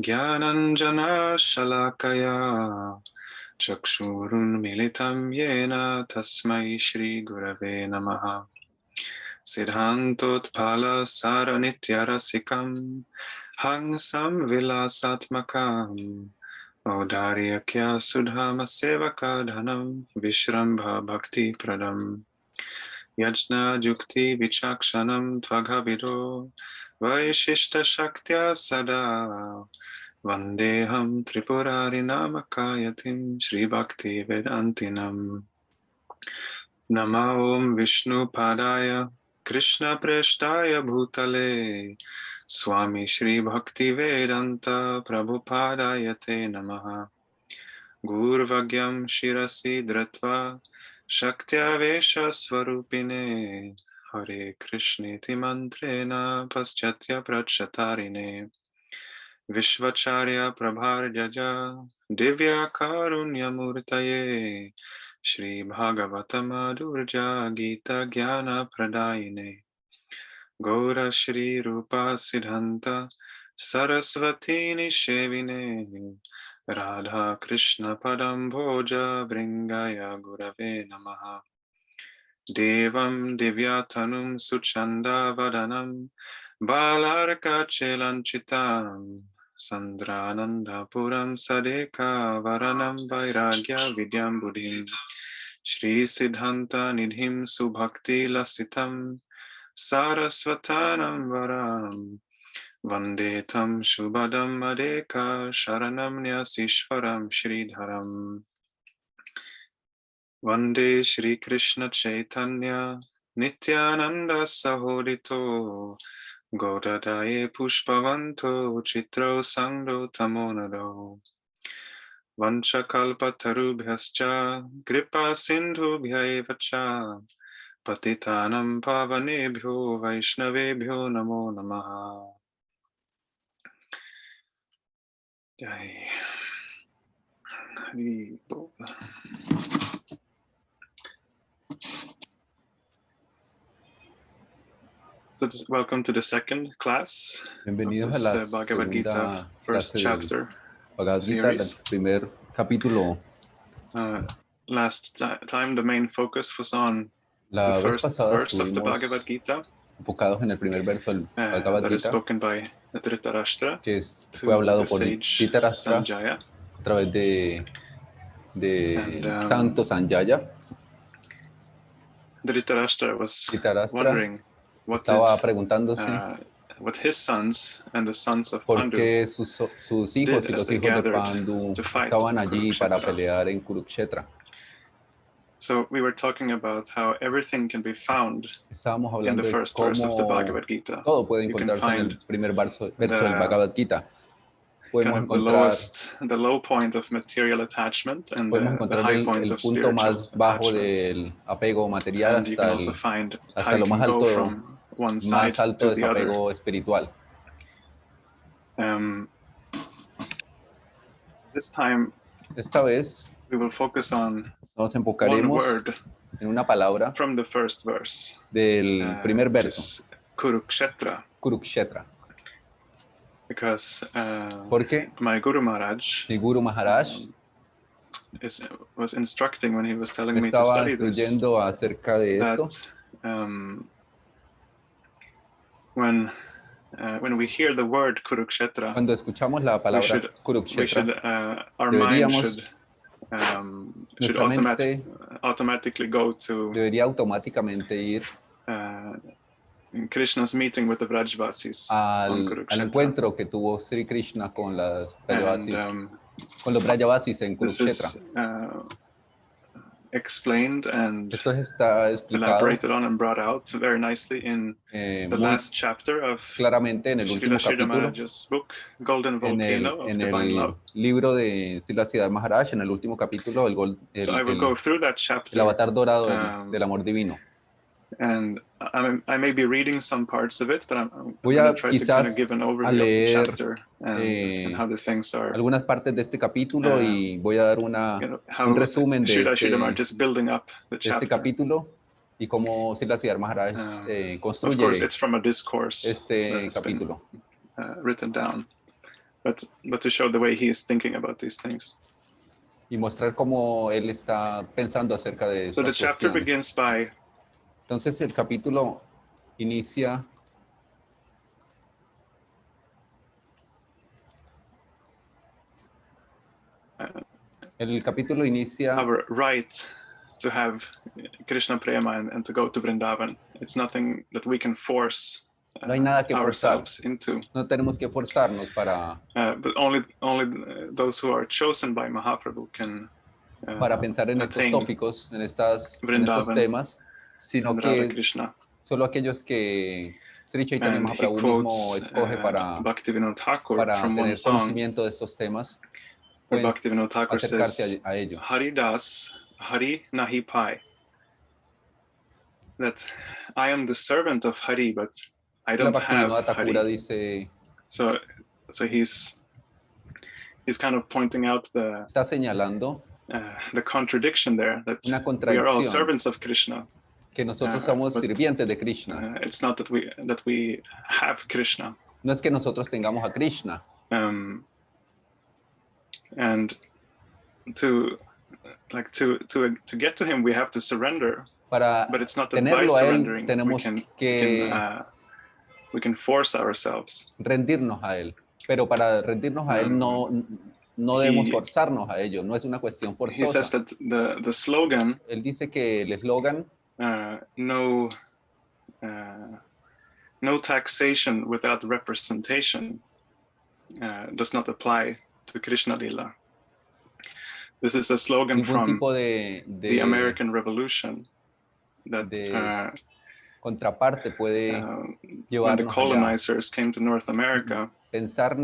Gyananjana Shalakaya Chakshurunmilitam Yena Tasmai Shri Gurave Namaha Siddhantotpala Saranityarasikam Hangsam Vilasatmakam Audaryakya Sudhama Sevaka Dhanam Vishrambha Bhakti Pradam Yajna Jukti Vichakshanam Tvaghavido Vaishishta Shaktya Sada Vandeham Tripurari Namakayatim Shri Bhakti Vedantinam Nama Om Vishnu Padaya Krishna Preshtaya Bhutale Swami Shri Bhakti Vedanta Prabhupadaya Te Namaha Gurvagyam Shirasi Dratva Shaktya Vesha Swarupine Hare Krishniti Mantrena Paschatya Prachatarine Vishvacharya Prabharjaja Divya Karunya Murtaye Shri Bhagavata Madhurja Gita Jnana Pradayine Gaura Shri Rupa Siddhanta Saraswati Nishevine Radha Krishna Padam Bhoja Bringaya Gurave Namaha Devam Divyatanum Suchanda Vadanam Balarka Chelanchitam Sandrananda Puram Sadeka Varanam Vairagya Vidyam Buddhim Shri Siddhanta Nidhim Subhakti Lasitam Saraswatanam Varam Vandetam Shubhadam Adeka Sharanam Nyasishwaram Shridharam Vande Shri Krishna Chaitanya Nityananda Sahodito Godadaye Pushpavanto Chitro Sangdo Tamonado Vanchakalpatarubhyascha Kripa Sindhubhyaevacha Patitanam Pavanebhyo Vaishnavebhyo Namo Namaha Jai Hari Bol. So welcome to the second class Bienvenidos of a la this Bhagavad Gita segunda first clase del chapter Bhagavad Gita, el series. primer capítulo. Last time the main focus was on La the vez first pasada verse of the estuvimos Bhagavad Gita enfocados en el primer verso del Bhagavad that is Gita, spoken by Dhritarashtra que fue to hablado the por sage Dhritarashtra Sanjaya. a través de Santo Sanjaya. Dhritarashtra was Dhritarashtra wondering estaba preguntándose what his sons and the sons of por Pandu qué sus hijos did y as los they hijos de gathered Pandu to fight estaban at allí para Kurukshetra. pelear en Kurukshetra. So we were talking about how everything can be found Estábamos in the hablando de first verse of the cómo Bhagavad Gita. todo puede You can encontrarse en el find primer verso del the Bhagavad Gita. kind Podemos of the low point of material attachment and the encontrar high point el of punto spiritual más bajo attachment. del apego material And you can also find how hasta you lo can más go alto, from one side to the other. desapego espiritual. This time Esta vez we will focus on nos one enfocaremos word en una palabra from the first verse, del primer which verso, is Kurukshetra. Kurukshetra. Because Porque my Guru Maharaj mi Guru Maharaj was instructing when he was telling me me to estaba study this, instruyendo acerca de esto, that when we hear the word Kurukshetra, cuando escuchamos la palabra Kurukshetra, our mind deberíamos, should automatically go to debería automáticamente ir Krishna's meeting with the Vrajvasis al encuentro que tuvo Sri Krishna con las Vrajvasis, con los Vrajvasis en Kurukshetra. This is explained and Esto está explicado, elaborated on and brought out very nicely in the last chapter of claramente en el último Srila capítulo, Maharaj's book, Golden Volcano of en Divine Love. Libro de Srila Siddhar Maharaj, en el último capítulo, So I will go through that chapter, el avatar dorado del amor divino. And I may be reading some parts of it, but I'm Voy going a to try to kind of give an overview of the chapter and how the things are. Algunas partes de este capítulo y voy a dar un resumen de este capítulo y cómo Srila Siddhar Maharaj construye of course, it's from a discourse este capítulo. Written down. but to show the way he is thinking about these things. Y mostrar cómo él está pensando acerca de So the estas chapter cuestiones. begins by. Entonces el capítulo inicia our right to have Krishna prema and to go to Vrindavan. It's nothing that we can force no hay nada que ourselves into. No tenemos que forzarnos para but only those who are chosen by Mahaprabhu can para pensar en estos tópicos, en estos temas, sino que Krishna. Solo aquellos que Sri Chaitanya Mahaprabhu mismo escoge para tener conocimiento de estos temas, pueden acercarse a ello. Haridas, Hari Nahi Pai. That I am the servant of Hari, but I don't have Hari. Dice, so he's kind of pointing out está señalando the contradiction there, that we are all servants of Krishna. Que nosotros somos sirvientes de Krishna. It's not that we have Krishna. No es que nosotros tengamos a Krishna. And to get to him, we have to surrender. Para but it's not that by surrendering we can force ourselves. Rendirnos a él. Pero para rendirnos a él no debemos forzarnos a ello. No es una cuestión forzosa. He says that the slogan. Él dice que el eslogan. No taxation without representation does not apply to Krishna Lila. This is a slogan from the American Revolution that contraparte puede when the colonizers came to North America, pensar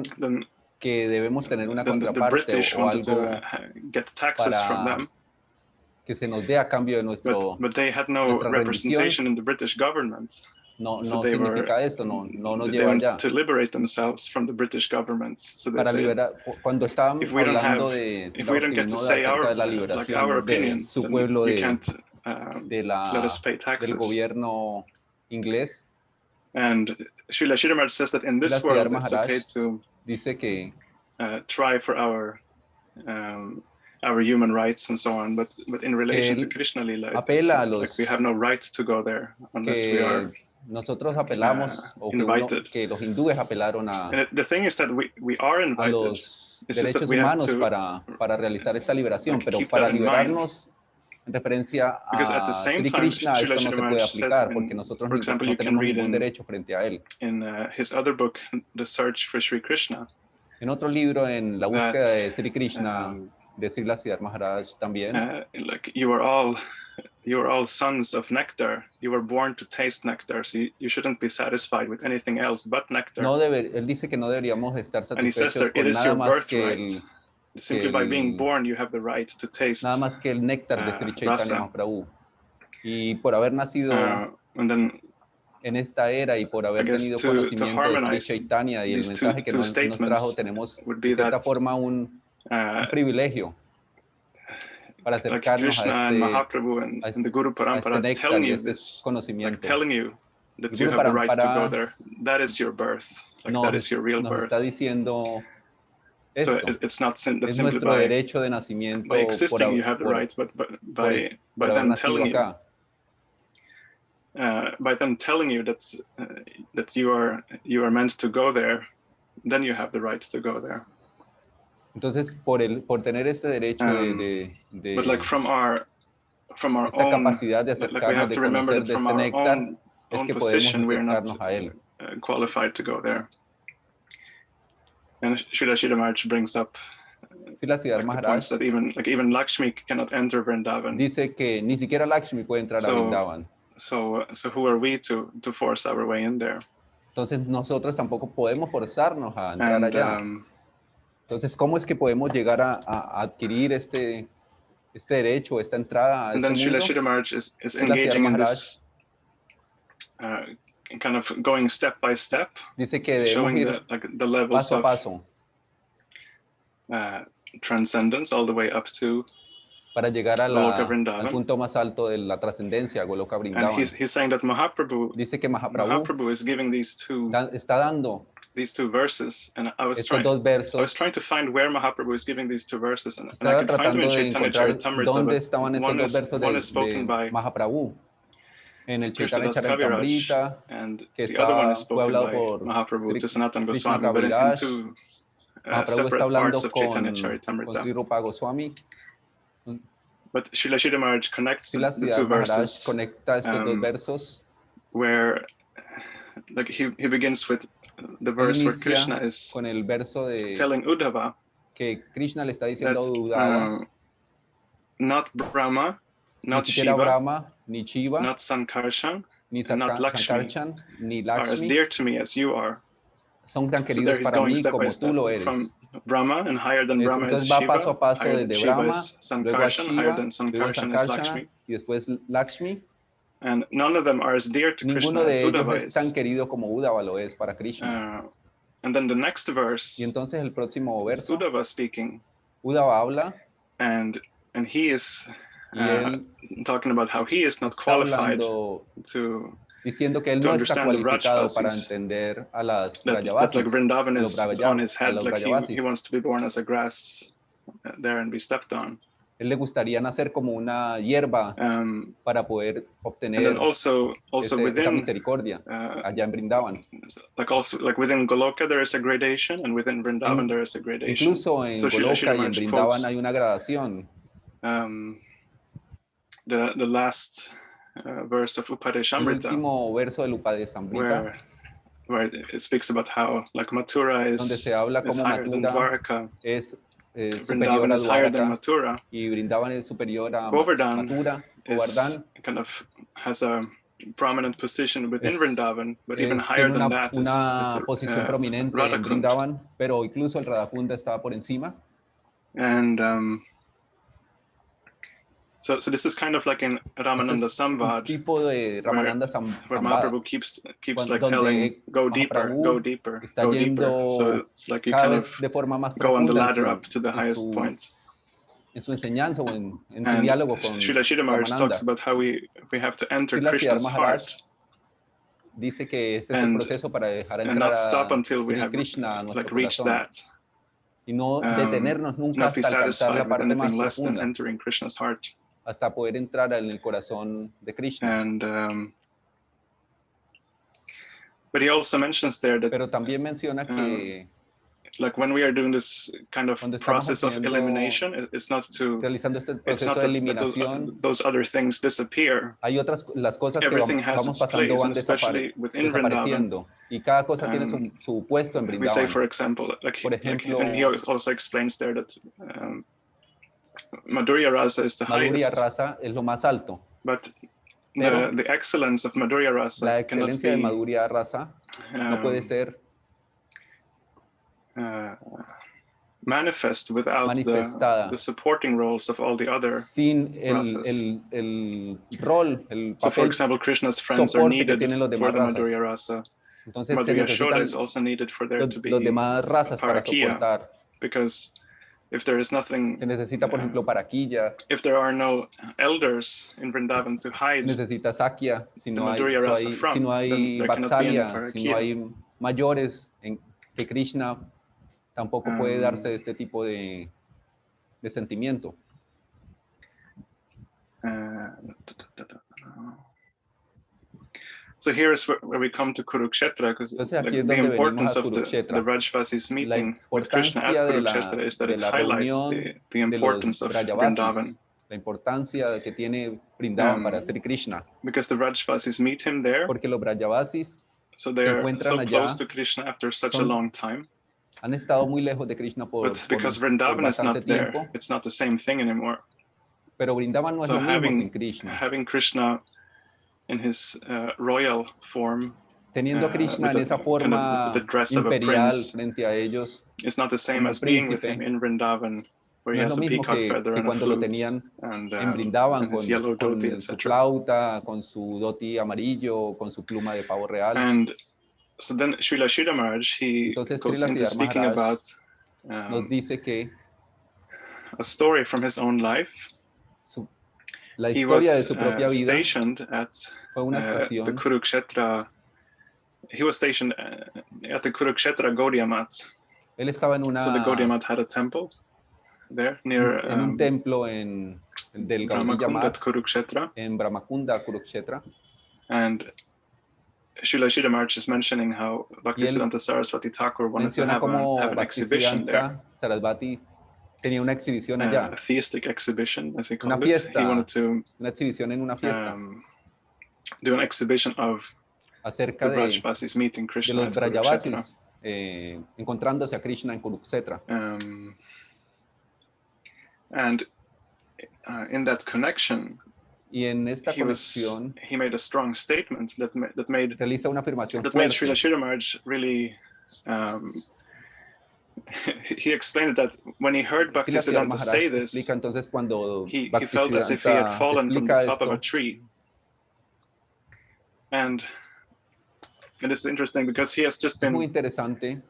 que debemos tener una contraparte the British o wanted algo to get taxes from them. Que se nos dé a cambio de nuestro but they had no representation in the British government. No significa esto, no nos they lleva want allá. to liberate themselves from the British government. So they say, cuando estábamos hablando if we don't get to say our opinion, su pueblo you can't let us pay taxes. Del gobierno inglés. And Srila Shrimaraj says that in this world it's okay to dice que try for our human rights and so on, but in relation to Krishna Lila, it's like we have no right to go there unless we are nosotros apelamos invited. Que los hindúes apelaron a the thing is that we are invited. A los derechos humanos para realizar esta liberación, pero para liberarnos en referencia a Sri Krishna esto no se puede aplicar porque nosotros no tenemos ningún derecho frente a él. In his other book, The Search for Sri Krishna, en otro libro, en la búsqueda de Sri Krishna, de Srila Siddhartha Maharaj también. Like you are all sons of nectar. You were born to taste nectar, so you shouldn't be satisfied with anything else but nectar. Él dice que no deberíamos estar satisfechos con nada más que simply by being born, you have the right to taste. Nada más que el néctar de Sri Chaitanya Mahaprabhu. Y por haber nacido en esta era y por haber tenido conocimiento de Sri Chaitanya y el mensaje que nos trajo, tenemos de cierta forma un privilegio para acercarnos a este Guru Parampara, telling you this conocimiento. Like telling you that you have the right to go there. That is your birth. Like that is your real birth. Está diciendo esto. So it's not simply es nuestro derecho de nacimiento. By existing, you have the right, but by them telling you. By them telling you that you are meant to go there, then you have the right to go there. Entonces, por tener este derecho but like from our esta capacidad de acercarnos, de conocer de este néctar, es que podemos acercarnos a él. Qualified to go there. And Srila Shrimaraj brings up the points that even Lakshmi cannot enter Vrindavan. Dice que ni siquiera Lakshmi puede entrar a Vrindavan. So who are we to force our way in there? Entonces nosotros tampoco podemos forzarnos a entrar allá. Entonces, ¿cómo es que podemos llegar a adquirir este derecho, esta entrada a este mundo? Srila Shrimaraj is engaging in this kind of going step by step, dice que debemos ir the levels paso a paso of transcendence all the way up to para llegar al punto más alto de la trascendencia, Goloka Vrindavan. And he's saying that Mahaprabhu, dice que Mahaprabhu is giving these two está dando these two verses, and I was trying to find where Mahaprabhu is giving these two verses, and I could find them in Chaitanya Charitamrita, but one is spoken by Mahaprabhu en el Krishna Chaitanya Das Kaviraj, Charitamrita, and que the other one is fue spoken hablado by por Mahaprabhu to Sanatana Krishna Goswami, but in Kaviraj. two Mahaprabhu está separate parts hablando of Chaitanya con Charitamrita. Sri Rupa Goswami. But Srila Sridhar Maharaj connects the Srila two Maharaj verses, conecta estos dos versos, where like he begins with the verse where Krishna is con el verso de telling Uddhava que Krishna le está diciendo that, a Uddhava, not Brahma, not ni Shiva, Brahma, ni Shiva, not Sankarshan, ni and not Lakshmi ni are as dear to me as you are. Son tan So queridos there he's para going mí step como by tú step lo eres. from Brahma, and higher than Brahma is Entonces va Shiva, paso a paso higher than desde Shiva Brahma, is luego a Sankarshan, higher Shiva, than luego a Sankarshan is Lakshmi. y después Lakshmi. And none of them are as dear to Krishna Ninguno as de ellos Uddhava es is. tan querido como Uddhava lo es para Krishna. And then the next verse, y entonces el próximo verso, Uddhava speaking, Uddhava habla, and he is talking about how he is not qualified diciendo que él no está cualificado para entender a las Brajavasis. Like Vrindavan is on his head, like he wants to be born as a grass there and be stepped on. Él le gustaría nacer como una hierba para poder obtener esa misericordia allá en Vrindavan. Like within Goloka there is a gradation, and within Vrindavan there is a gradation. Incluso en Goloka y en Vrindavan hay una gradación. The last verse of Upadeshamrita, el último verso del Upadeshamrita, where it speaks about how like Mathura is higher than Dwarka, Vrindavan is higher than Mathura, y Vrindavan es superior a Govardhan Mathura. Govardhan kind of has a prominent position within Vrindavan, but even higher than that una posición prominente en Vrindavan, pero incluso el Radhakunda estaba por encima. And so this is kind of like in Ramananda Samvad, tipo de Ramananda where Mahaprabhu keeps like telling, go deeper, go deeper, go deeper. So it's like you kind of go on the ladder up to the highest point. En su enseñanza o en su diálogo con Srila Sridhar Maharaj talks about how we have to enter Krishna's heart. Dice que este es el proceso para dejar entrar and not stop until we have Krishna a nuestro reached corazón. that. Y no detenernos nunca Not be hasta alcanzar la satisfied with parte más anything less than profunda, entering Krishna's heart. hasta poder entrar en el corazón de Krishna. And but he also mentions there that Pero también menciona que like when we are doing this kind of process of elimination, it's not to realizando este proceso de eliminación, those other things disappear. hay las cosas Everything que has vamos its pasando place, van and especially within desapareciendo, y cada cosa tiene su puesto en We say, Vrindavan. for example, Por ejemplo, and he also explains there that Madhurya Rasa is the Madhurya highest, Rasa es lo más alto, but the excellence of Madhurya Rasa la cannot excelencia de be Madhurya Rasa no puede ser manifest without the supporting roles of all the other sin rasas. el rol, el So, for papel example, Krishna's friends are soporte que needed tienen los for demás the razas. Madhurya Rasa. Entonces se Madhurya Shoda is necesitan also needed for there to be los demás razas para parakia, soportar. because if there is nothing, Se necesita, por ejemplo, paraquillas, if there are no elders in Vrindavan to hide necesita sakya, si the no hay, Madhurya Rasa si from, no hay then there cannot be any Vatsalya, si no parakia. hay mayores que Krishna, tampoco puede darse este tipo de sentimiento. So here is where we come to Kurukshetra, because the importance of the Vrajvasis meeting with Krishna at Kurukshetra is that it highlights the importance of Vrindavan. La importancia que tiene Vrindavan para Sri Krishna. Because the Vrajvasis meet him there, porque los Vrajavasis so they are so close to Krishna after such a long time. Han estado muy lejos de Krishna but because Vrindavan is not there, it's not the same thing anymore. Pero Vrindavan no es lo mismo sin Krishna. Having Krishna in his royal form, teniendo a Krishna en esa forma imperial frente a ellos, it's not the same as being with him in Vrindavan, where he has a peacock feather and a flute, and his yellow dhoti, con su flauta, con su dhoti amarillo, con su pluma de pavo real. And so then Srila Sridhar Maharaj, he goes into speaking about nos dice que a story from his own life. La historia de su propia vida stationed at fue una estación the Kurukshetra he was stationed at the Kurukshetra Gaudiya Mat. Él estaba en una, so the Gaudiya Mat had a temple there near en un templo del Gaudiya Mat Kurukshetra. En Brahmakunda, Kurukshetra. And Srila Sridhar Maharaj is mentioning how Bhaktisiddhanta Saraswati Thakur wanted to have an exhibition there. Sarasvati tenía una exhibición allá. A theistic exhibition, as he called una fiesta, it. He wanted to una exhibición en una fiesta. Do an exhibition of acerca the Brajvasis meeting Krishna de los Brajavasis encontrándose a Krishna en Kurukshetra. And in that connection, y en esta conexión, he made a strong statement that made realiza una afirmación that made Srila Sridhar Maharaj really. He explained that when he heard Bhaktisiddhanta say this, entonces cuando he felt as if he had fallen from the top of a tree. And it is interesting because he has just been muy interesante.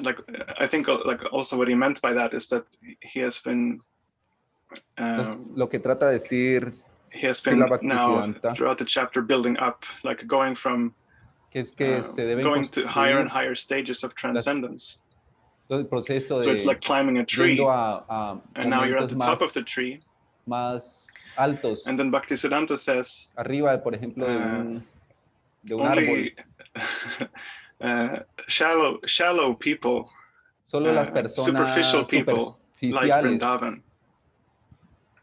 Like I think like also what he meant by that is that he has been lo que trata de decir he has been now throughout the chapter building up, like going from going to higher and higher stages of transcendence. El proceso so it's like climbing a tree, and now you're at the top of the tree. Más altos. And then Bhaktisiddhanta says, arriba, por ejemplo, de un only shallow people, solo las personas superficial people like Vrindavan.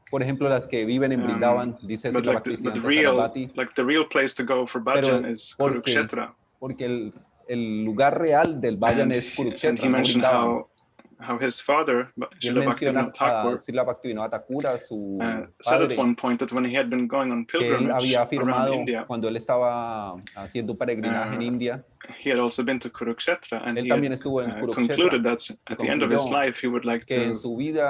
Por ejemplo, las que viven en Vrindavan, dice like the real place to go for bhajan is Kurukshetra. Porque el lugar real del bhajan es Kurukshetra. And he mentioned how his father, Srila Bhaktivinoda Thakur, su said at one point that when he had been going on pilgrimage around India, cuando él estaba haciendo peregrinaje en India, he had also been to Kurukshetra, and he had concluded that at the end of his life he would like to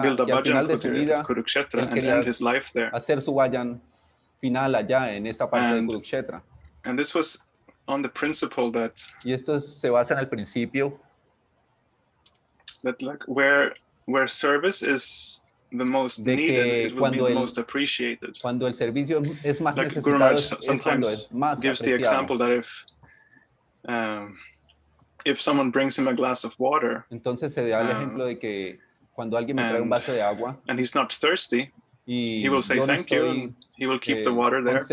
build a bhajan kutir at Kurukshetra and end his life there. Hacer su bhajan final allá en esa parte de Kurukshetra. And this was on the principle that, y esto se basa en el principio that like where service is the most needed, it will be the most appreciated. Cuando el servicio es más like Guru Maharaj sometimes gives the example that if someone brings him a glass of water, entonces se da el ejemplo de que cuando alguien me trae un vaso de agua, and he's not thirsty, he will say thank you, and he will keep the water there.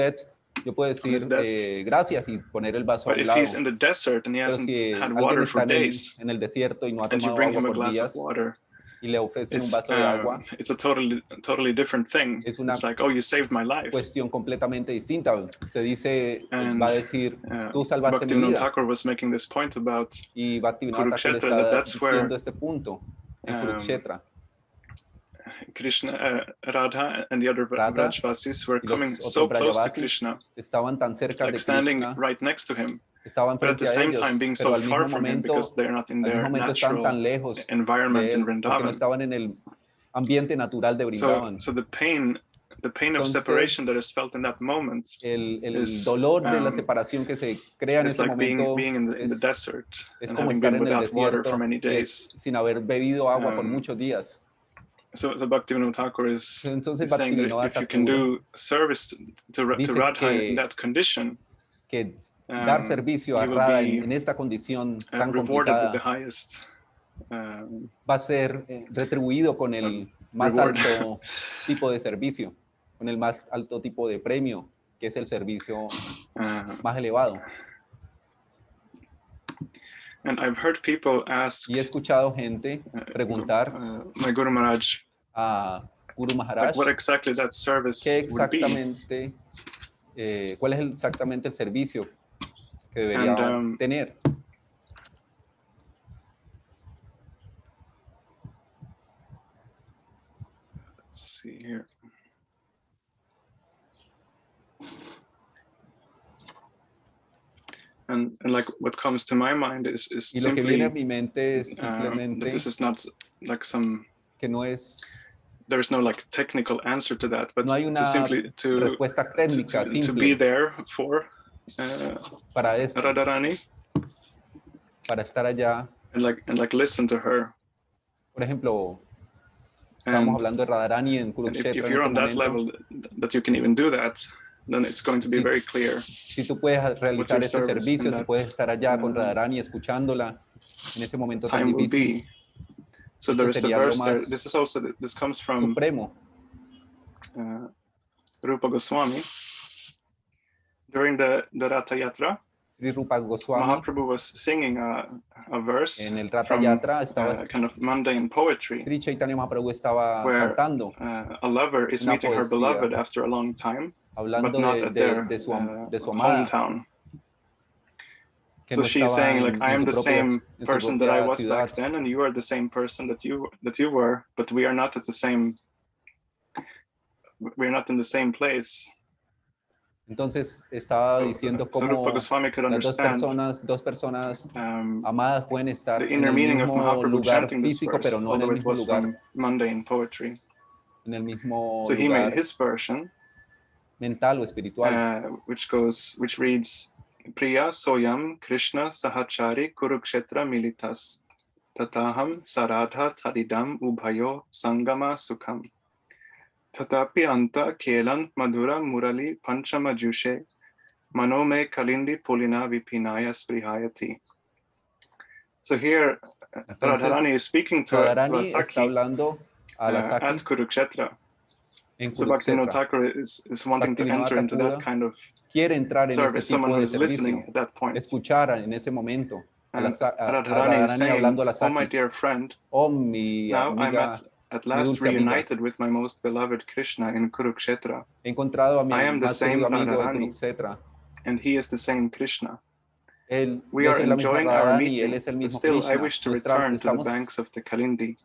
Yo puedo decir gracias y poner el vaso al lado. But if he's in the desert and he hasn't had water for days, en el desierto y no ha and you tomado bring him agua a por glass días, of water, y le ofrecen un vaso de agua, it's a totally different thing. Es una it's like, oh, you saved my life. Cuestión completamente distinta. Se dice, And, va a decir, tú salvaste mi Bhaktivinoda vida. Thakur was making this point about Y Bhaktivinoda Thakur está diciendo este punto en Kurukshetra. Krishna, Radha and the other Brajvasis were coming so close to Krishna, estaban tan cerca like de standing Krishna, right next to him, estaban but at the frente a same ellos, time being pero so al mismo far from him momento, because they're not in al their mismo momento estaban natural tan lejos environment de él, in porque no Vrindavan. estaban en el ambiente natural de Vrindavan. So the pain of separation that is felt in that moment el is, dolor de la separación que se crea en it's ese like momento being in the desert es and como having estar been en el without water for desierto many days. sin haber bebido agua por muchos días. So Bhaktivinoda Thakur is saying that if you can do service to Radha in that condition, que dar servicio a Radha en esta condición tan complicada va a ser retribuido con el más alto tipo de servicio, con el más alto tipo de premio, que es el servicio más elevado. And I've heard people ask, y he escuchado gente preguntar my Guru Maharaj, a Guru Maharaj, like what exactly that service would be. ¿Cuál es exactamente el servicio que debería tener? Let's see here. And like what comes to my mind is y lo que viene a mi mente es simplemente that this is not like some, que no es, there's no like technical answer to that, but no hay una respuesta técnica to be there for para esto, Radharani, para estar allá, and like listen to her. Por ejemplo, estamos hablando de Radharani en Kurukshetra. If you're on that level that you can even do that, then it's going to be very clear. Si tú puedes realizar ese servicio, si puedes estar allá con Radharani escuchándola en ese momento tan difícil. So there is the verse there. This comes from supremo. Rupa Goswami. During the Ratha Yatra, Rupa Goswami, Mahaprabhu was singing a verse en el Ratha Yatra estaba kind of mundane poetry, Sri Chaitanya Mahaprabhu estaba where cantando a lover is meeting her beloved after a long time, but not at their hometown. So she's saying, like, I am the same person that I was back then, and you are the same person that you were, but we are not at the same. We are not in the same place. Entonces estaba diciendo cómo las dos personas amadas pueden estar en el mismo lugar físico, pero no en el mismo lugar en el mismo lugar mental o espiritual. Which reads, Priya Soyam Krishna Sahachari Kurukshetra Militas Tataham Saradha Taridam Ubhayo Sangama Sukham Tatapi Anta Kelan Madhura Murali Panchama Jushe Manome Kalindi Pulina Vipinaya Sprihayati. So here Radharani is speaking to Saki at Kurukshetra. So Bhaktivinoda Thakur is wanting to enter into that kind of service. Someone who is listening at that point. Escuchar en ese momento. Radharani is saying, oh my dear friend, now I'm at last reunited with my most beloved Krishna in Kurukshetra. I am the same Radharani, and he is the same Krishna. We are enjoying our meeting, but still I wish to return to the banks of the Kalindi,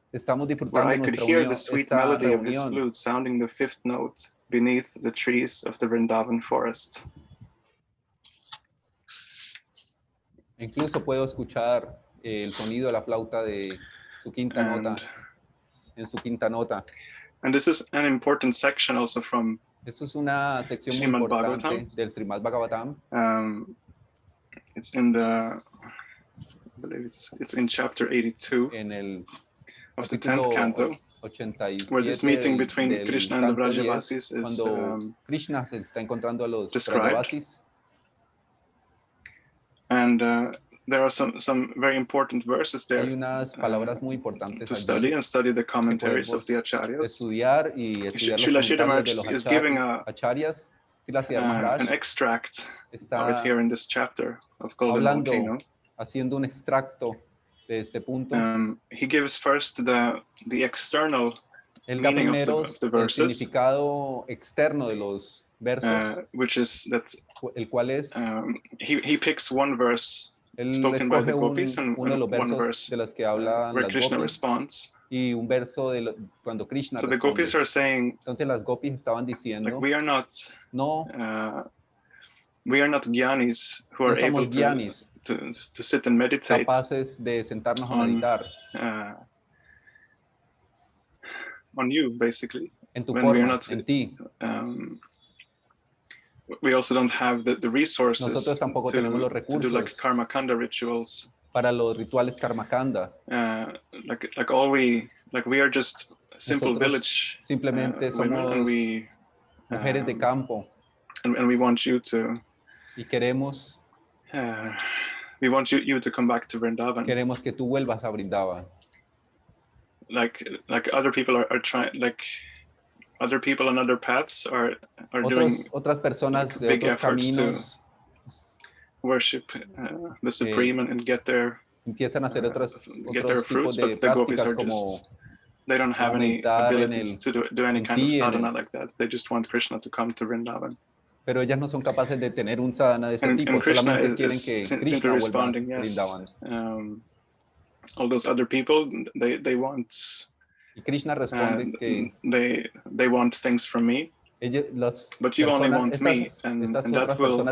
where I could hear the sweet melody of his flute sounding the fifth note beneath the trees of the Vrindavan forest. Incluso puedo escuchar el sonido de la flauta de su quinta nota. En su quinta nota. And this is an important section also from Esto es una sección muy importante del Srimad Bhagavatam. It's in the, I believe it's in chapter 82 of the 10th canto, where this meeting between Krishna and the Vrajavasis is Krishna se está encontrando a los described. And there are some very important verses there Hay unas palabras muy importantes to study and study the commentaries of the acharyas. Estudiar y estudiar los Srila comentarios de los is giving acharyas. An extract right here in this chapter of Golden Volcano. Haciendo un extracto de este punto. He gives first the external meaning of the verses, el significado externo de los versos, which is that el cual es he picks one verse spoken by the gopis and one verse de las que hablan where las Krishna gopis, responds. Y un verso de cuando Krishna so responde. The gopis are saying, entonces las gopis estaban diciendo, like, we are not gyanis who are able to sit and meditate, capaces de sentarnos a meditar on you, basically. En tu forma, en ti. We also don't have the resources Nosotros tampoco tenemos los to do like karma kanda rituals. Para los rituales karma kanda. We are just simple village simplemente somos and we mujeres de campo. And we want you to. Y queremos. We want you to come back to Vrindavan. Queremos que tú vuelvas a Vrindavan. Like other people are trying, like other people on other paths are doing otras personas de big otros efforts caminos, to worship the Supreme and get their empiezan a hacer otros fruits, tipos de but the gopis are prácticas just, they don't have any ability to do any kind of sadhana like that. They just want Krishna to come to Vrindavan. Pero ellas no son capaces de tener un sadhana de ese tipo, solamente quieren que Krishna vuelva a Vrindavan. All those other people, they want. Y Krishna responde que they want things from me. But you only want me, and that will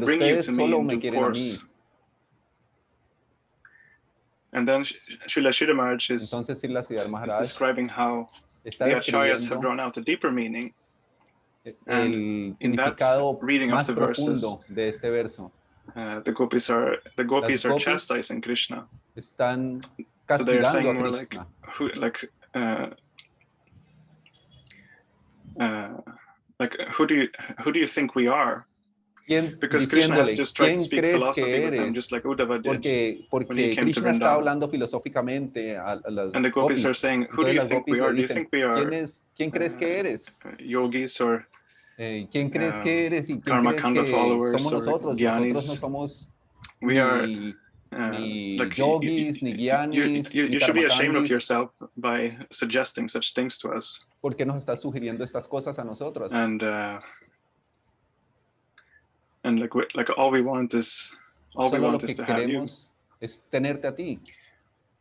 bring you to me in due course. And then Srila Sridhar Maharaj is describing how the acharyas have drawn out a deeper meaning. And in that reading of the verses, de este verso, the gopis are chastising Krishna. Están so they are saying a more like who do you think we are? Because Krishna has just tried to speak philosophy with them, just like Uddhava did when he came to Krishna está Vrindavan. hablando filosóficamente a las And the gopis are saying, who do you think we are? Do you think we are ¿quién crees que eres? yogis or ¿Quién crees que eres y quién karma crees kanda que followers somos or nosotros? gyanis? Nosotros no somos We are ni like yogis, ni gyanis, ni you should be ashamed of karmakandis. yourself by suggesting such things to us. ¿Por qué nos estás sugiriendo estas cosas a nosotros? And like all we want is to have you. Es tenerte a ti.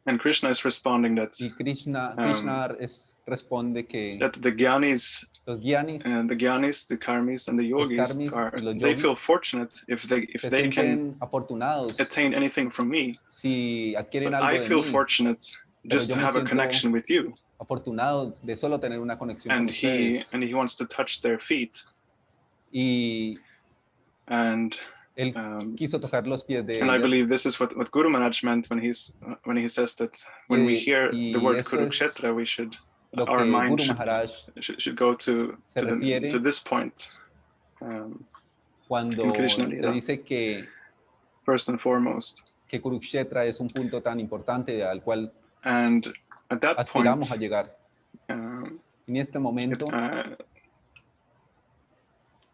And Krishna is responding that. Y Krishna responde que that the gyanis, los gyanis, the gyanis, the karmis, and the yogis they feel fortunate if they can attain anything from me. Si adquieren but algo I de feel mí, fortunate just to have a connection with you. Afortunado de solo tener una conexión con ustedes. And he wants to touch their feet. And él quiso tocar los pies de and ellos. I believe this is what Guru Maharaj meant when he says that when we hear the word Kurukshetra, we should our mind should go to this point. Cuando se dice que first and foremost, que Kurukshetra es un punto tan importante al cual and at that aspiramos point, a llegar. En este momento,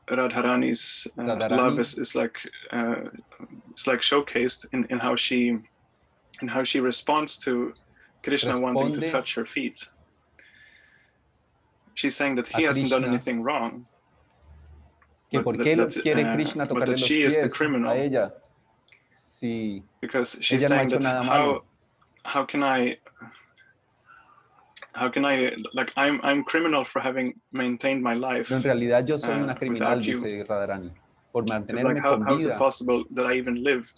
Radharani's love is like showcased in how she responds to Krishna wanting to touch her feet. She's saying that he hasn't done anything wrong. Que por qué quiere Krishna tocarle los pies a ella? Si because she's saying that how can I like I'm criminal for having maintained my life. En realidad yo soy una criminal, dice Radharani, por mantenerme con how is it vida. possible that I even live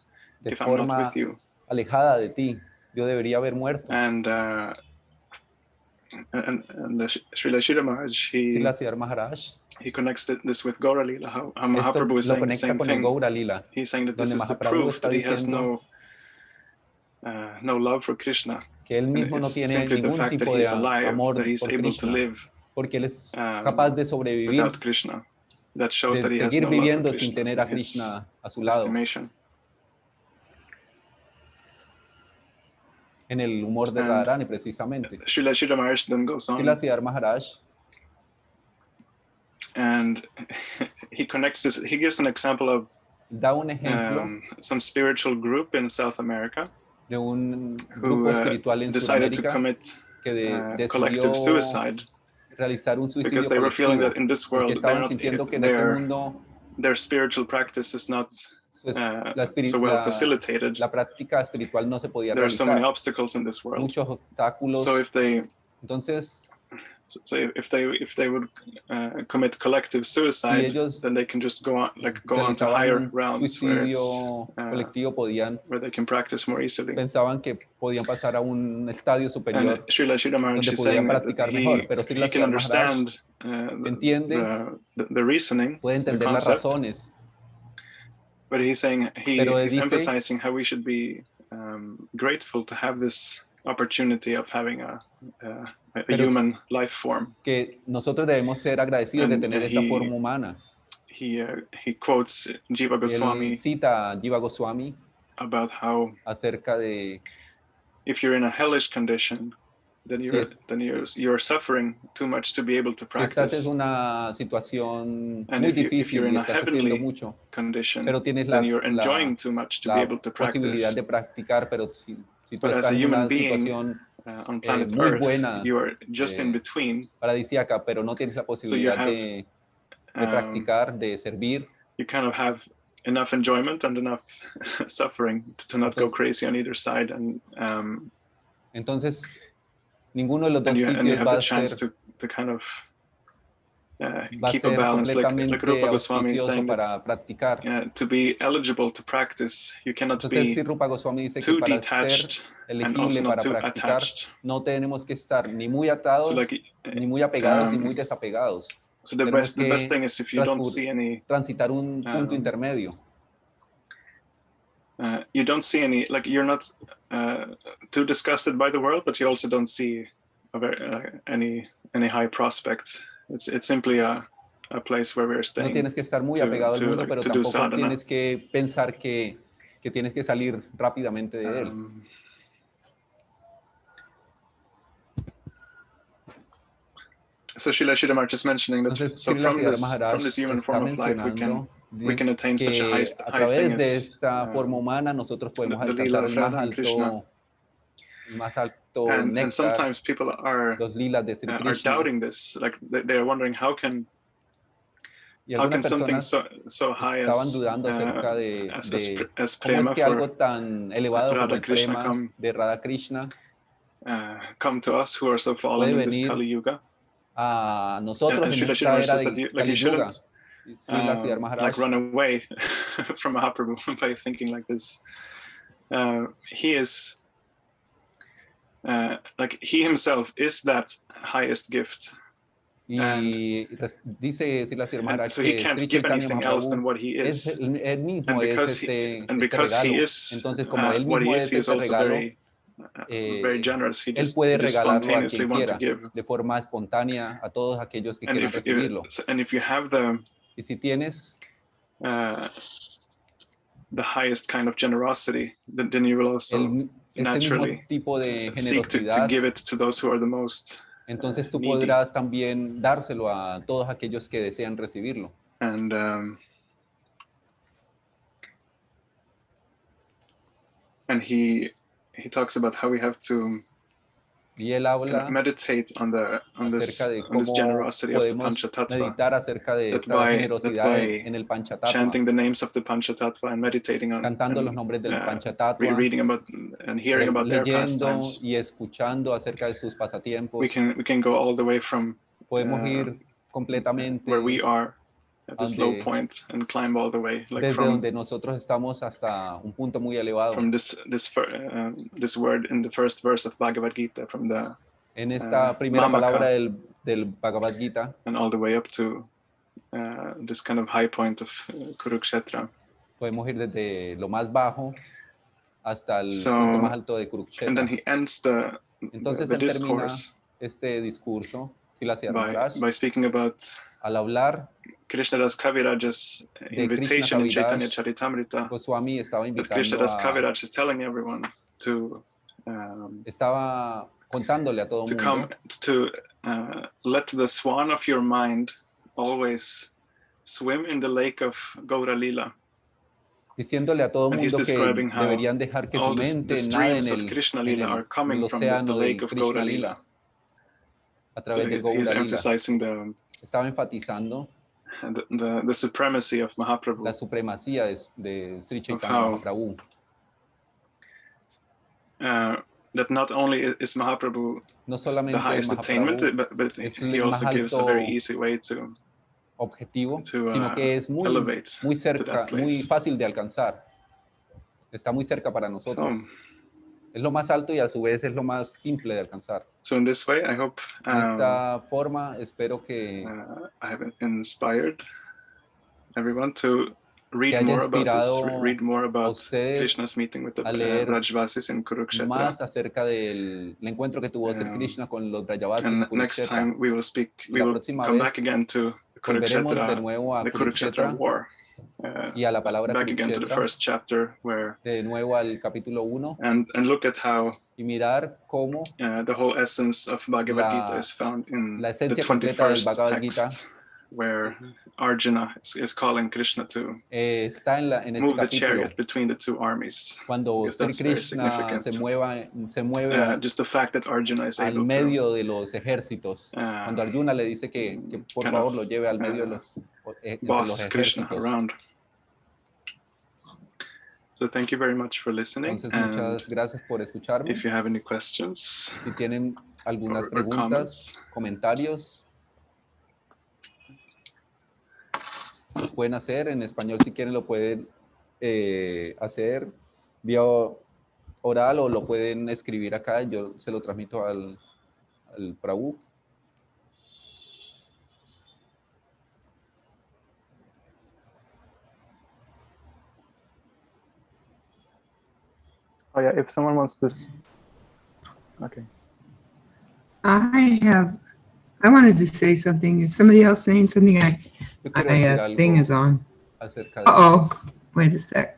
if I'm not with you? Alejada de ti, yo debería haber muerto. And Srila Shri Maharaj, he connects this with Gaura Lila. How Mahaprabhu is saying the same thing. He's saying that this is the proof that he has no love for Krishna. Que él mismo no tiene ningún tipo de amor por Krishna, porque él es capaz de sobrevivir, that shows that he has seguir no love viviendo for Krishna, sin tener a Krishna a su lado. En el humor de Radharani, precisamente. Srila Shri Maharaj then goes on. Srila Maharaj. And he connects this. He gives an example of da un ejemplo some spiritual group in South America de un grupo espiritual en decided to commit collective suicide realizar un suicidio because they were feeling that in this world their spiritual practice is not so well facilitated. La práctica espiritual no se podía there realizar. are so many obstacles in this world. Muchos obstáculos. So if they if they would commit collective suicide, then they can just go on to higher realms where they can practice more easily. Pensaban que podían pasar a un estadio superior and Srila Maharaj is saying that he can understand the reasoning, the concept, but he's saying he's emphasizing how we should be grateful to have this opportunity of having a human life form. Que nosotros debemos ser agradecidos de tener esa forma humana. He quotes Jiva Goswami. Él cita a Jiva Goswami about how acerca de if you're in a hellish condition, then you're suffering too much to be able to practice. Si estás en una situación and muy difícil, if you're in a heavenly mucho, condition, pero tienes then you're enjoying too much to be able to practice. Posibilidad de practicar, pero si tú but estás as a en human una being situación on planet muy Earth, buena, you are just in between. Paradisíaca, pero no tienes la posibilidad de practicar, de servir. You kind of have enough enjoyment and enough suffering to not go crazy on either side, and entonces ninguno de los dos and you sitios have va the a chance ser to kind of keep a balance, like Rupa Goswami is saying para practicar. To be eligible to practice, you cannot Entonces, be Rupa Goswami dice too que para detached ser and also elegible not para too practicar, attached. no tenemos que estar ni muy atados, So like, ni muy apegados, ni muy desapegados. So the best thing is if you don't see any transitar un punto intermedio. You don't see any, like you're not too disgusted by the world, but you also don't see any high prospect. It's simply a a place where we're staying. No tienes que estar muy apegado al mundo, pero tampoco tienes que pensar que tienes que salir rápidamente de él. So Srila Sridhar just mentioning that from this human form of life we can attain such a high thing as forma humana nosotros podemos alcanzar el más alto and néctar, sometimes people are doubting this, like they're wondering how can something so high as prema que algo tan elevado como el prema de Radha Krishna come to us who are so fallen in this Kali Yuga. A nosotros en esta era de Kali Yuga. Like run away from Mahaprabhu by thinking like this. He is like he himself is that highest gift. Y dice so he can't give anything else than what he is. And because he is entonces como él what he mismo is, he is also very generous. He just spontaneously wants to give de forma espontánea a todos aquellos que quieran recibirlo. And if you have y si tienes the highest kind of generosity, then you will also naturally tipo de seek to give it to those who are the most entonces tú podrás también dárselo a todos aquellos que desean recibirlo. And he talks about how we have to y él habla meditate on this generosity of the Panchatattva. Meditar acerca de esta generosidad en el Panchatattva. Chanting the names of the Panchatattva and meditating on cantando los nombres del Panchatattva, reading about and hearing about their pastimes. Y escuchando acerca de sus pasatiempos. We can go all the way from podemos ir completamente where we are at this low point and climb all the way, like desde from donde nosotros estamos hasta un punto muy elevado. From this word in the first verse of Bhagavad Gita, from the en esta primera palabra del Bhagavad Gita, and all the way up to this kind of high point of Kurukshetra. Podemos ir desde lo más bajo hasta el punto más alto de Kurukshetra. And then he ends entonces the él discourse este discurso by speaking about al hablar Krishna Das Kaviraja's invitation in Chaitanya Charitamrita. Goswami estaba invitando Krishna Das Kaviraj is telling everyone to estaba contándole a todo to mundo come to let the swan of your mind always swim in the lake of Gaura Lila. Diciéndole a todo mundo que deberían dejar que su mente nade en el océano de Krishna Lila a través de Gaura Lila. Estaba enfatizando the supremacy of Mahaprabhu, la supremacía de Sri Chaitanya Mahaprabhu. That not only is Mahaprabhu no solamente the highest attainment, but he also gives a very easy way to objetivo, sino que es muy cerca, muy fácil de alcanzar. Está muy cerca para nosotros. Es lo más alto y a su vez es lo más simple de alcanzar. So in this way, I hope de esta forma, espero que I have inspired everyone to read more about this, read more about Krishna's meeting with the Brajavasis in Kurukshetra. Más acerca del encuentro que tuvo Krishna con los Brajavasis en Kurukshetra. Next time we will come back again to Kurukshetra, the Kurukshetra war. Y a la palabra back again to the first chapter where de nuevo al capítulo 1 and look at how y mirar cómo the whole essence of Bhagavad Gita is found in the 21st text where Arjuna is calling Krishna to está en move the chariot between the two armies. Cuando Krishna se mueve just the fact that Arjuna is able medio de los ejércitos. Cuando Arjuna le dice que por favor lo lleve al medio de los Krishna around. So thank you very much for listening. Entonces, muchas gracias por escucharme. If you have any questions, si tienen algunas preguntas, comentarios, pueden hacer en español. Si quieren lo pueden hacer vía oral o lo pueden escribir acá. Yo se lo transmito al Prabhu. Oh yeah, if someone wants this. Okay. I have I wanted to say something. Is somebody else saying something? My thing is on. Uh-oh. Wait a sec.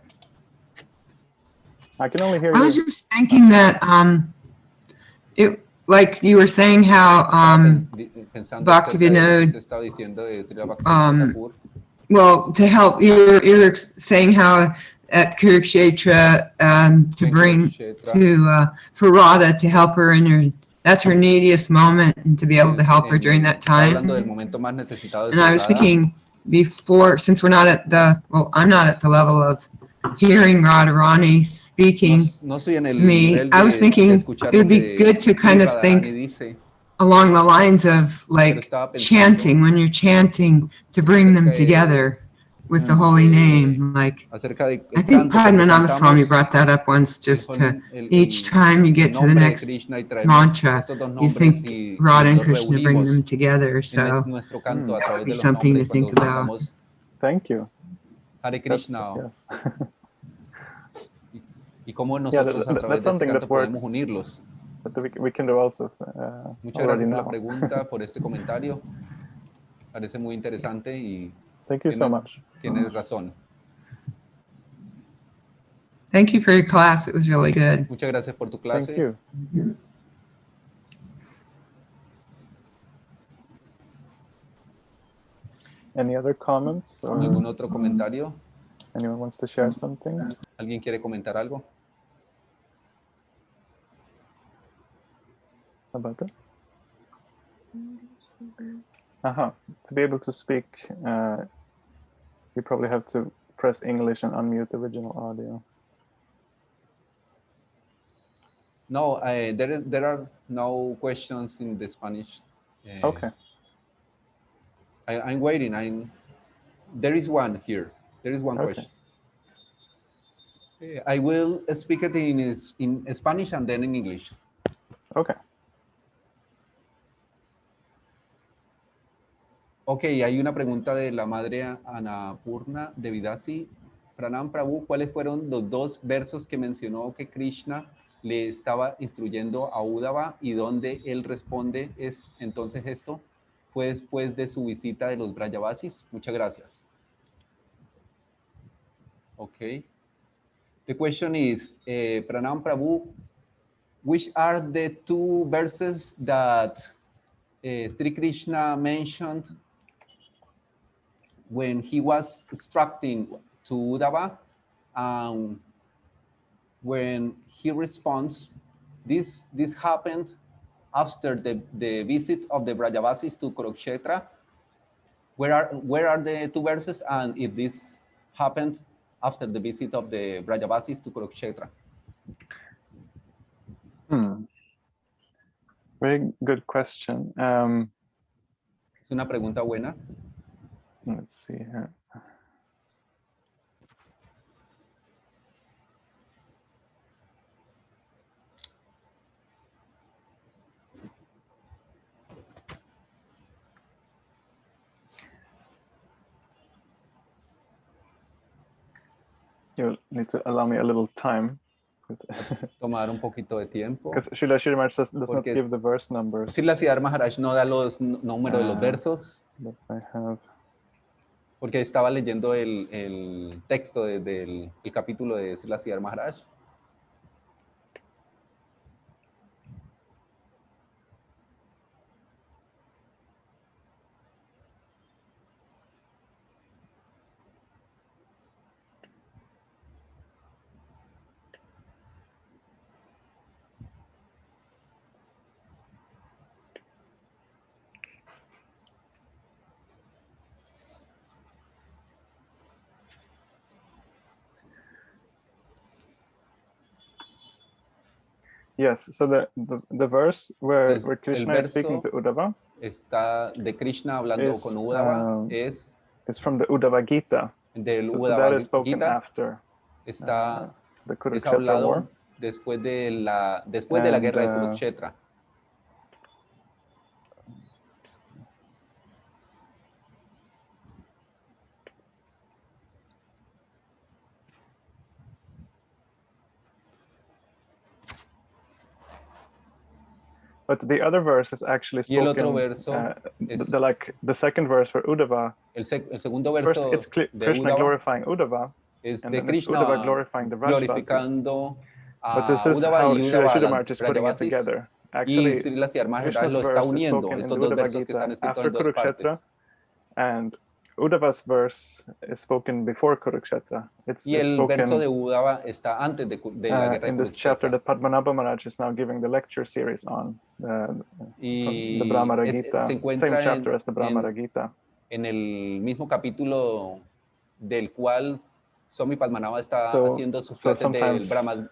I can only hear you. I was just thinking that it, like you were saying how Bhaktivinoda, well, to help, you're saying how at Kurukshetra to bring to for Radha to help her in her, that's her neediest moment, and to be able to help her during that time. And I was thinking before, since we're not at the, well, I'm not at the level of hearing Radharani speaking to me, I was thinking it would be good to kind of think along the lines of like chanting, when you're chanting, to bring them together with the holy name. Like, I think Padmanabha Swami brought that up once, just to, each time you get to the next mantra, you think Radha and Krishna bring them together. So it'd be something to think about. Thank you. Hare Krishna. Yes. Y cómo nosotros a través de este canto podemos unirlos. We can do also, Muchas gracias por la pregunta, por este comentario. Parece muy interesante y thank you so much. Tienes razón. Thank you for your class. It was really good. Muchas gracias por tu clase. Thank you. Any other comments? Or ¿Algún otro comentario? Anyone wants to share something? ¿Alguien quiere comentar algo? About it? To be able to speak, you probably have to press English and unmute the original audio. No, there are no questions in the Spanish. Okay. I'm waiting. There is one here. There is one question. I will speak it in Spanish and then in English. Okay. Ok, hay una pregunta de la madre Annapurna de Vidasi. Pranam Prabhu, ¿cuáles fueron los dos versos que mencionó que Krishna le estaba instruyendo a Uddhava y donde él responde es entonces esto? Fue después de su visita de los Brajavasis. Muchas gracias. Okay. The question is, Pranam Prabhu, which are the two verses that Sri Krishna mentioned when he was instructing to Uddhava, when he responds, this happened after the visit of the Brajavasis to Kurukshetra. Where are the two verses, and if this happened after the visit of the Brajavasis to Kurukshetra? Very good question. Es una pregunta buena. Let's see here. You'll need to allow me a little time. Tomar un poquito de tiempo. Because Srila Maharaj does not give the verse numbers. Srila Maharaj no da los números de los versos. But I have. Porque estaba leyendo el texto del capítulo de Srila Maharaj. Yes, so the verse where Krishna is speaking to Uddhava está de Krishna hablando con Uddhava is from the Uddhava Gita. Del so Uddhava that is spoken Gita after está the Kurukshetra war. Después de la guerra de Kurukshetra. But the other verse is actually spoken. Y el otro verso es the second verse for Uddhava. el segundo First, verso it's de Krishna Uddhava glorifying Uddhava, es and de then it's Krishna Uddhava glorifying the Vrajavasis. glorificando But this a is Uddhava how y Uddhava a Srila las Maharaj is putting it Vrajavasis. together. Y Actually, Srila Sridhar Maharaj Krishna's lo está verse is uniendo, spoken in estos the dos Uddhava versos que están Gita escritos after en dos Kurukshetra, partes. and Uddhava's verse is spoken before Kurukshetra. Y el verso de Uddhava está antes de la guerra in de this chapter Kurukshetra. that Padmanabha Maharaj is now giving the lecture series on the Brahmara Gita, se same encuentra chapter as the Brahmara Gita. En el mismo capítulo del cual Swami Padmanabha está haciendo sus clases del Brahma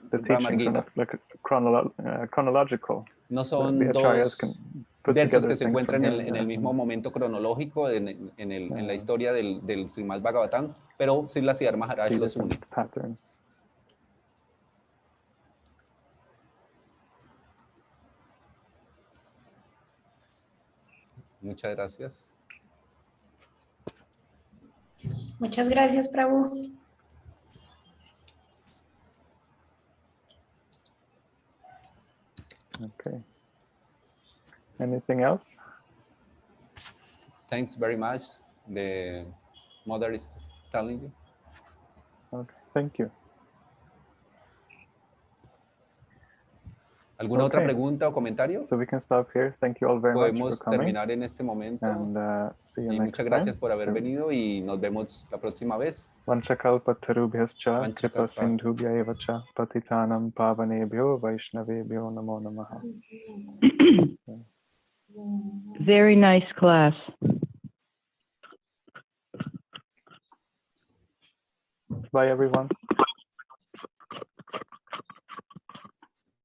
Gita. Like chronological. No son the dos versos que se things encuentran from en el mismo momento cronológico en la historia del Srimad Bhagavatam, pero Srila Sridhar Maharaj los une. Patterns. Muchas gracias. Muchas gracias, Prabhu. Okay. Anything else? Thanks very much. The mother is telling you. Okay, thank you. ¿Alguna otra pregunta o comentario? So we can stop here. Thank you all very much for coming. Podemos terminar en este momento. And see you y next muchas gracias time. por haber venido y nos vemos la próxima vez. Vanchakalpatarubhyascha kripa sindhubhya eva cha patitanam pavanebhyo vaishnavebhyo namo namaha. Very nice class. Bye everyone.